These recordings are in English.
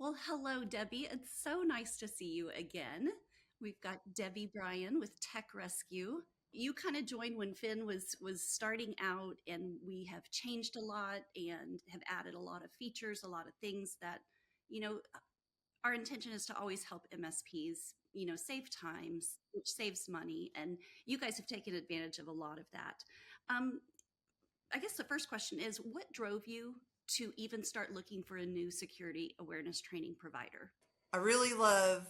Well, hello, Debbie. It's so nice to see you again. We've got Debbie Bryan with tekRESCUE. You kind of joined when Phin was starting out, and we have changed a lot and have added a lot of features, a lot of things that, you know, our intention is to always help MSPs, save times, which saves money, and you guys have taken advantage of a lot of that. Um, I guess the first question is, what drove you to even start looking for a new security awareness training provider? I really love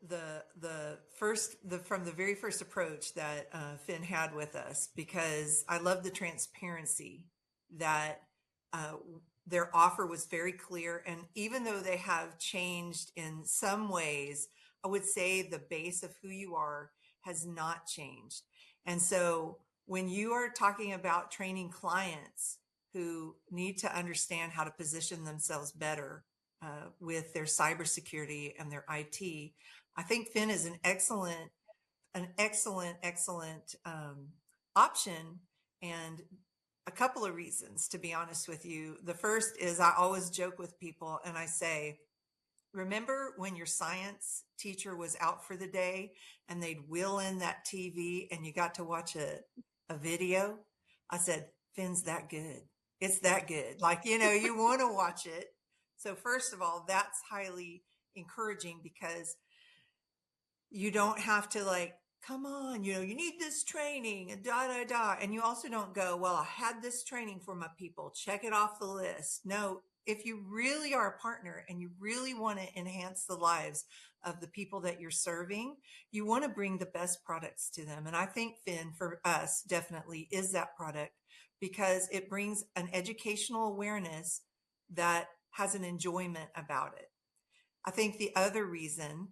the first the from the very first approach that Finn had with us because I love the transparency that uh, their offer was very clear, and even though they have changed in some ways, I would say the base of who you are has not changed. And so when you are talking about training clients who need to understand how to position themselves better with their cybersecurity and their IT. I think Finn is an excellent option, and a couple of reasons, to be honest with you. The first is I always joke with people and I say, remember when your science teacher was out for the day and they'd wheel in that TV and you got to watch a video? I said, Finn's that good. It's that good. Like, you want to watch it. So, first of all, that's highly encouraging because you don't have to like, come on, you need this training and da da da. And you also don't go, well, I had this training for my people, check it off the list. No, if you really are a partner and you really want to enhance the lives of the people that you're serving, you want to bring the best products to them. And I think Finn for us definitely is that product because it brings an educational awareness that has an enjoyment about it. I think the other reason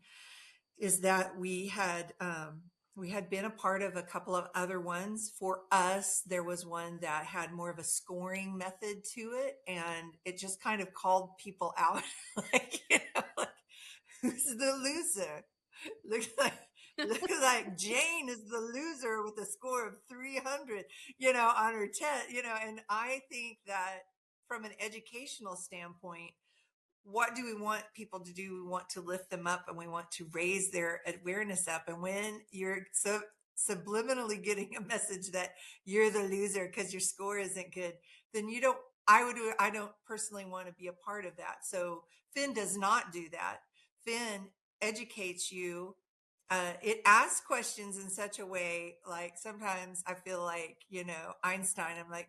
is that we had been a part of a couple of other ones. For us, there was one that had more of a scoring method to it, and it just kind of called people out, like, like, who's the loser? Looks like looks like Jane is the loser with a score of 300, on her test, and I think that from an educational standpoint, what do we want people to do? We want to lift them up and we want to raise their awareness up. And when you're so subliminally getting a message that you're the loser because your score isn't good, then I don't personally want to be a part of that. So Finn does not do that. Finn educates you. It asks questions in such a way, like sometimes I feel like, Einstein, I'm like,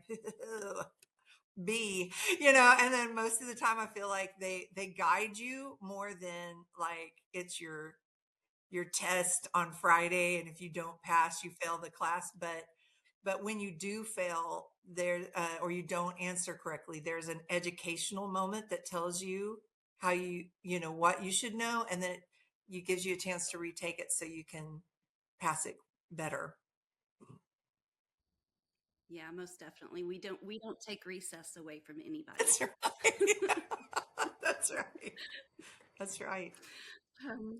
be, and then most of the time I feel like they guide you more than like it's your test on Friday, and if you don't pass, you fail the class. But when you do fail there, or you don't answer correctly, there's an educational moment that tells you how what you should know, and then it gives you a chance to retake it so you can pass it better. Yeah, most definitely. We don't take recess away from anybody. That's right. That's right. That's right. Um,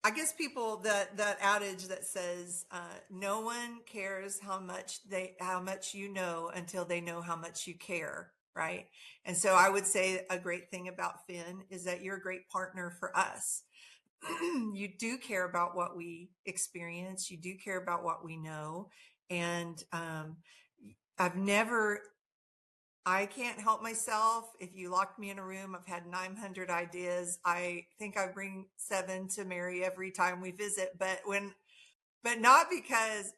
I guess people that adage that says no one cares how much you know until they know how much you care, right? And so I would say a great thing about Finn is that you're a great partner for us. You do care about what we experience. You do care about what we know, and I've never I can't help myself. If you locked me in a room, I've had 900 ideas. I think I bring seven to Mary every time we visit, but not because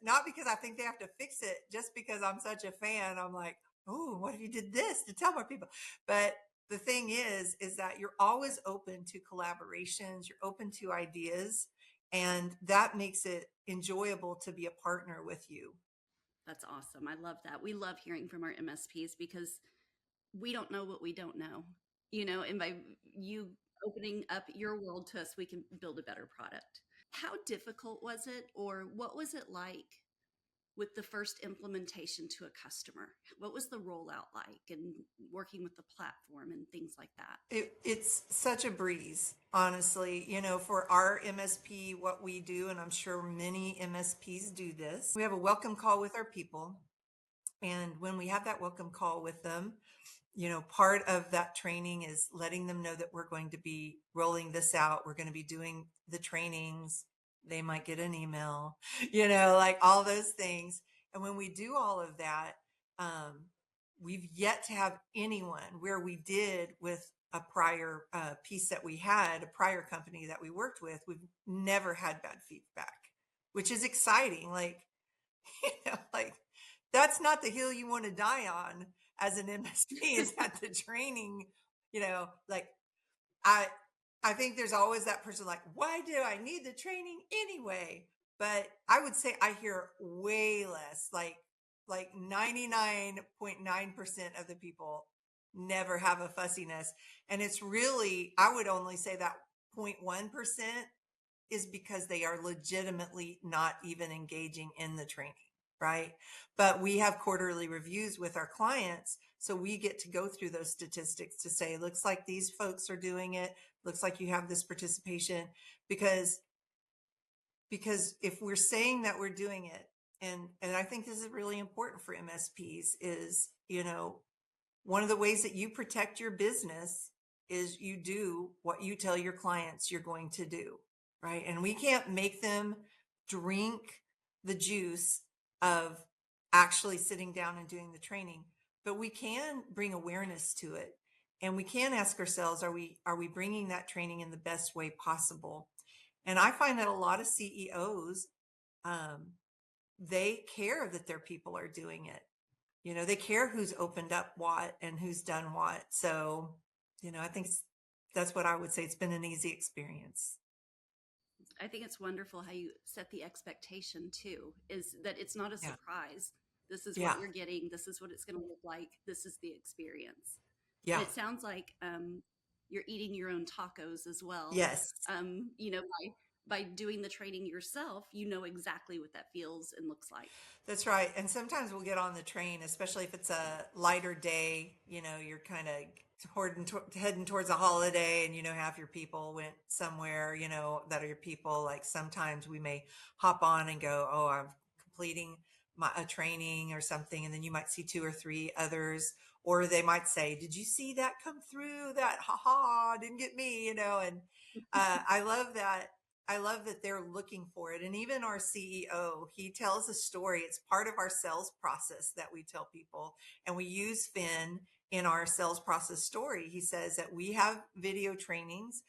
I think they have to fix it, just because I'm such a fan. I'm like, oh, what if you did this to tell more people? But the thing is that you're always open to collaborations, you're open to ideas, and that makes it enjoyable to be a partner with you. that's awesome. I love that. We love hearing from our MSPs because we don't know what we don't know, and by you opening up your world to us, we can build a better product. How difficult was it, or what was it like with the first implementation to a customer? What was the rollout like and working with the platform and things like that? It's such a breeze, honestly. For our MSP, what we do, and I'm sure many MSPs do this, we have a welcome call with our people. And when we have that welcome call with them, part of that training is letting them know that we're going to be rolling this out. We're going to be doing the trainings. They might get an email, like all those things. And when we do all of that, um, we've yet to have anyone where we did with a prior piece that we had, a prior company that we worked with, we've never had bad feedback, which is exciting. Like, like that's not the hill you want to die on as an MSP is at the training, like I I think there's always that person like, why do I need the training anyway? But I would say I hear way less, like 99.9% of the people never have a fussiness. And it's really, I would only say that 0.1% is because they are legitimately not even engaging in the training, right? But we have quarterly reviews with our clients. So we get to go through those statistics to say, looks like these folks are doing it. Looks like you have this participation because if we're saying that we're doing it, and I think this is really important for MSPs is, one of the ways that you protect your business is you do what you tell your clients you're going to do, right? And we can't make them drink the juice of actually sitting down and doing the training, but we can bring awareness to it. And we can ask ourselves, are we bringing that training in the best way possible? And I find that a lot of CEOs, um, they care that their people are doing it. They care who's opened up what and who's done what. So, I think that's what I would say. It's been an easy experience. I think it's wonderful how you set the expectation too, is that it's not a Yeah. surprise. This is Yeah. what you're getting. This is what it's going to look like. This is the experience. And Yeah. it sounds like you're eating your own tacos as well. Yes. By doing the training yourself, you know exactly what that feels and looks like. That's right. And sometimes we'll get on the train, especially if it's a lighter day, you're kind of heading towards a holiday and, half your people went somewhere, that are your people. Like sometimes we may hop on and go, oh, I'm completing a training or something. And then you might see two or three others, or they might say, did you see that come through? That, haha, didn't get me, and I love that. I love that they're looking for it. And even our CEO, he tells a story. It's part of our sales process that we tell people. And we use Phin in our sales process story. He says that we have video trainings.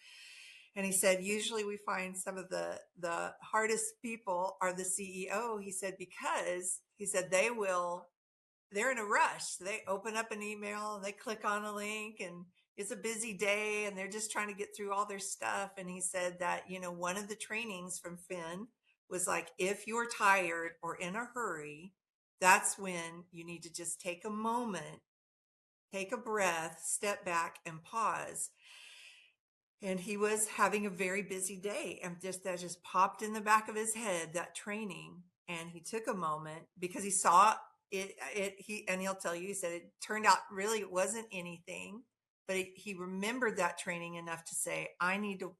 And he said, usually we find some of the hardest people are the CEO. He said, because he said they're in a rush. They open up an email, they click on a link, and it's a busy day and they're just trying to get through all their stuff. And he said that, one of the trainings from Phin was like, if you're tired or in a hurry, that's when you need to just take a moment, take a breath, step back and pause. And he was having a very busy day, and that just popped in the back of his head, that training. And he took a moment because he saw and he'll tell you, he said it turned out really it wasn't anything, but he remembered that training enough to say, I need to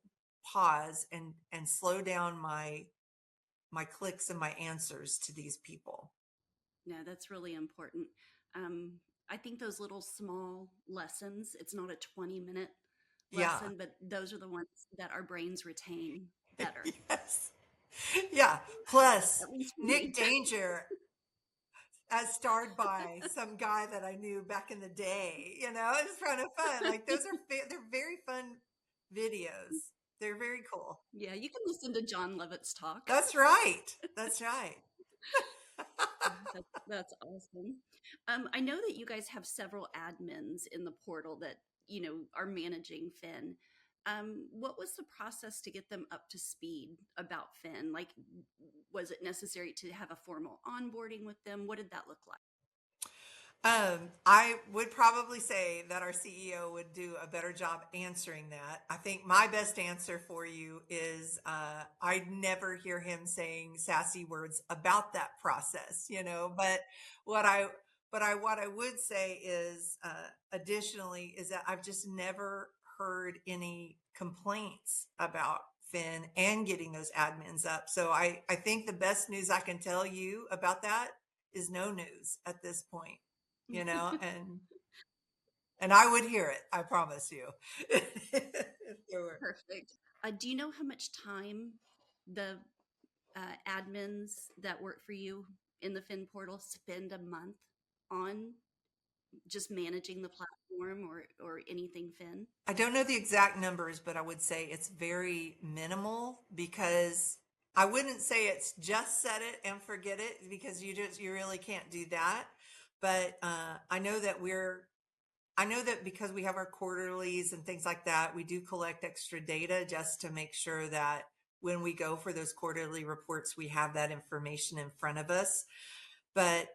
pause and slow down my clicks and my answers to these people. No, that's really important. Um, I think those little small lessons, it's not a 20-minute Yeah. lesson, but those are the ones that our brains retain better, Yes. Yeah. Plus, at least for Nick me. Danger as starred by some guy that I knew back in the day. It's kind of fun. Like those are they're very fun videos. They're very cool. Yeah, you can listen to John Levitt's talk. That's right. That's right. That's awesome. I know that you guys have several admins in the portal that are managing Phin. What was the process to get them up to speed about Phin? Like, was it necessary to have a formal onboarding with them? What did that look like? I would probably say that our CEO would do a better job answering that. I think my best answer for you is I'd never hear him saying sassy words about that process, But what I what I would say is additionally is that I've just never heard any complaints about Phin and getting those admins up. So I think the best news I can tell you about that is no news at this point, you know, and And I would hear it, I promise you. If there were. Perfect. Do you know how much time the admins that work for you in the Fin portal spend a month on just managing the platform or anything Fin? I don't know the exact numbers, but I would say it's very minimal because I wouldn't say it's just set it and forget it because you really can't do that. But I know that because we have our quarterlies and things like that, we do collect extra data just to make sure that when we go for those quarterly reports, we have that information in front of us. But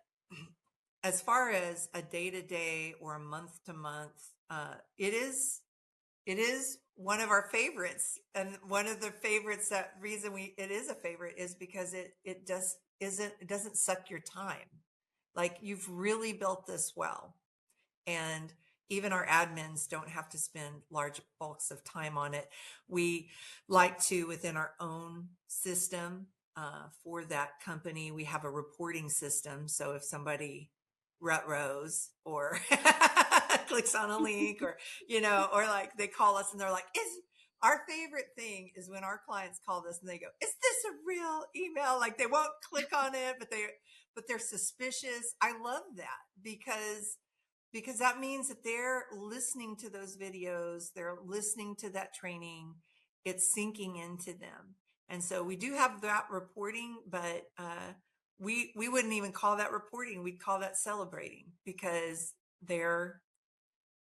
as far as a day to day or a month to month, it is one of our favorites. And one of the favorites, that reason it is a favorite is because it doesn't suck your time. Like, you've really built this well. And even our admins don't have to spend large bulks of time on it. We like to, within our own system, for that company, we have a reporting system. So if somebody rut-rows or clicks on a link, or, or like they call us and they're like, our favorite thing is when our clients call us and they go, is this a real email? Like, they won't click on it, but they're suspicious. I love that because that means that they're listening to those videos, they're listening to that training, it's sinking into them. And so we do have that reporting, but we wouldn't even call that reporting, we'd call that celebrating, because they're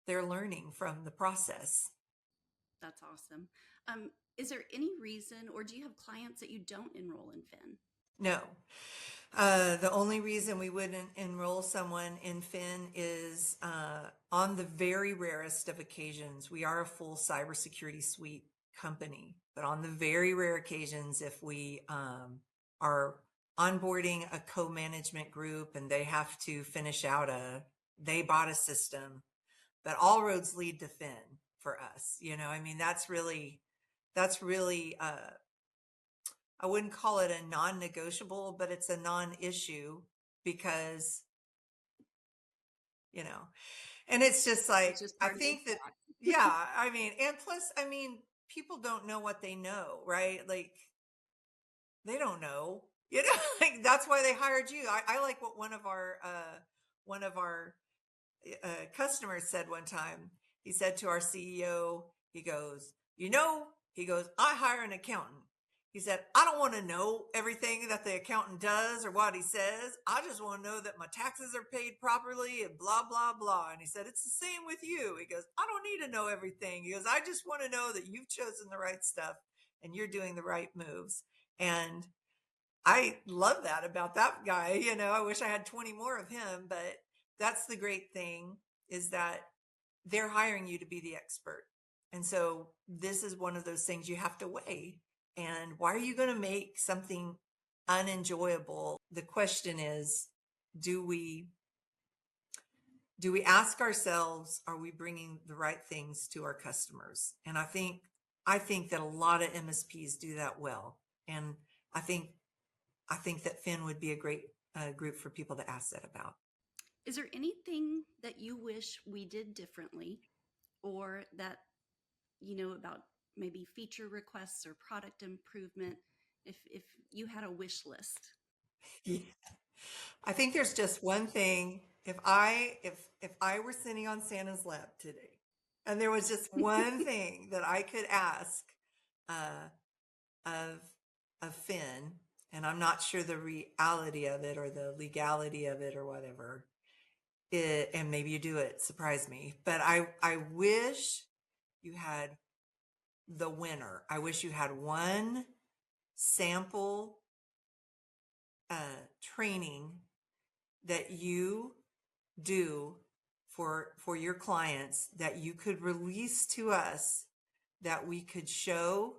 learning from the process. That's awesome. Is there any reason, or do you have clients that you don't enroll in Fin? No. The only reason we wouldn't enroll someone in Phin is on the very rarest of occasions. We are a full cybersecurity suite company, but on the very rare occasions, if we are onboarding a co-management group and they have to finish out they bought a system, but all roads lead to Phin for us. I mean, that's really I wouldn't call it a non-negotiable, but it's a non-issue because, you know, and it's just like, It's just I part of the think that, job. yeah, I mean, and plus, I mean, people don't know what they know, right? Like, they don't know, like, that's why they hired you. I like what one of our customer said one time. He said to our CEO, he goes, I hire an accountant. He said, I don't want to know everything that the accountant does or what he says. I just want to know that my taxes are paid properly and blah, blah, blah. And he said, it's the same with you. He goes, I don't need to know everything. He goes, I just want to know that you've chosen the right stuff and you're doing the right moves. And I love that about that guy. I wish I had 20 more of him, but that's the great thing, is that they're hiring you to be the expert. And so this is one of those things you have to weigh. And why are you going to make something unenjoyable? The question is, do we ask ourselves, are we bringing the right things to our customers? And I think that a lot of MSPs do that well. And I think that Phin would be a great group for people to ask that about. Is there anything that you wish we did differently, or that about maybe feature requests or product improvement, if you had a wish list? Yeah. I think there's just one thing. If I were sitting on Santa's lap today, and there was just one thing that I could ask uh, of Phin, and I'm not sure the reality of it or the legality of it or whatever, and maybe you do it, surprise me. But I wish you had the winner. I wish you had one sample training that you do for your clients that you could release to us, that we could show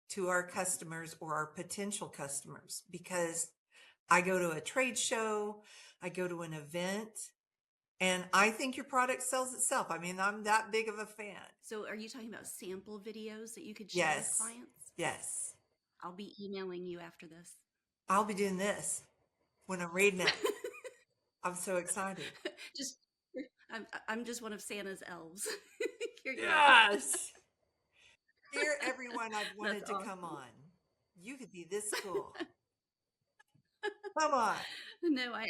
to our customers or our potential customers. Because I go to a trade show, I go to an event, and I think your product sells itself. I mean, I'm that big of a fan. So are you talking about sample videos that you could share with Yes. clients? Yes. I'll be emailing you after this. I'll be doing this when I'm reading it. I'm so excited. Just I'm just one of Santa's elves. Here you go. Yes. Dear everyone I've That's wanted to come awesome. on. You could be this cool. Come on. No, I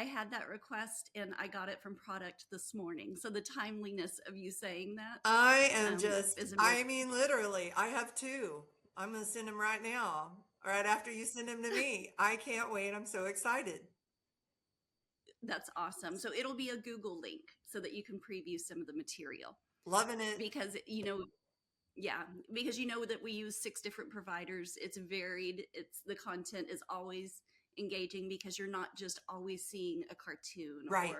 had that request and I got it from product this morning. So the timeliness of you saying that I am is I amazing. mean, literally, I have two. I'm going to send them right now, right after you send them to me. I can't wait. I'm so excited. That's awesome. So it'll be a Google link so that you can preview some of the material Loving it. because yeah, because that we use 6 different providers. It's varied. It's the content is always engaging because you're not just always seeing a cartoon or Right.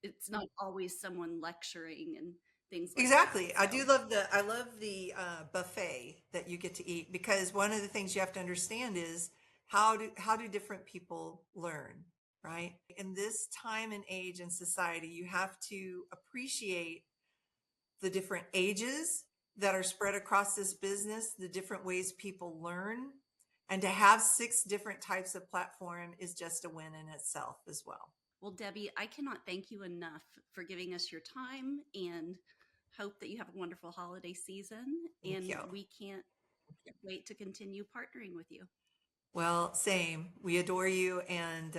it's not always someone lecturing and things like that. Exactly. So I love the buffet that you get to eat, because one of the things you have to understand is how do different people learn, right? In this time and age and society, you have to appreciate the different ages that are spread across this business, the different ways people learn, and to have 6 different types of platform is just a win in itself as well. well, Debbie, I cannot thank you enough for giving us your time and hope that you have a wonderful holiday season. Thank And you. we can't wait to continue partnering with you. Well, same. We adore you, and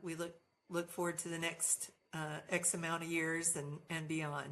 we look forward to the next X amount of years and beyond.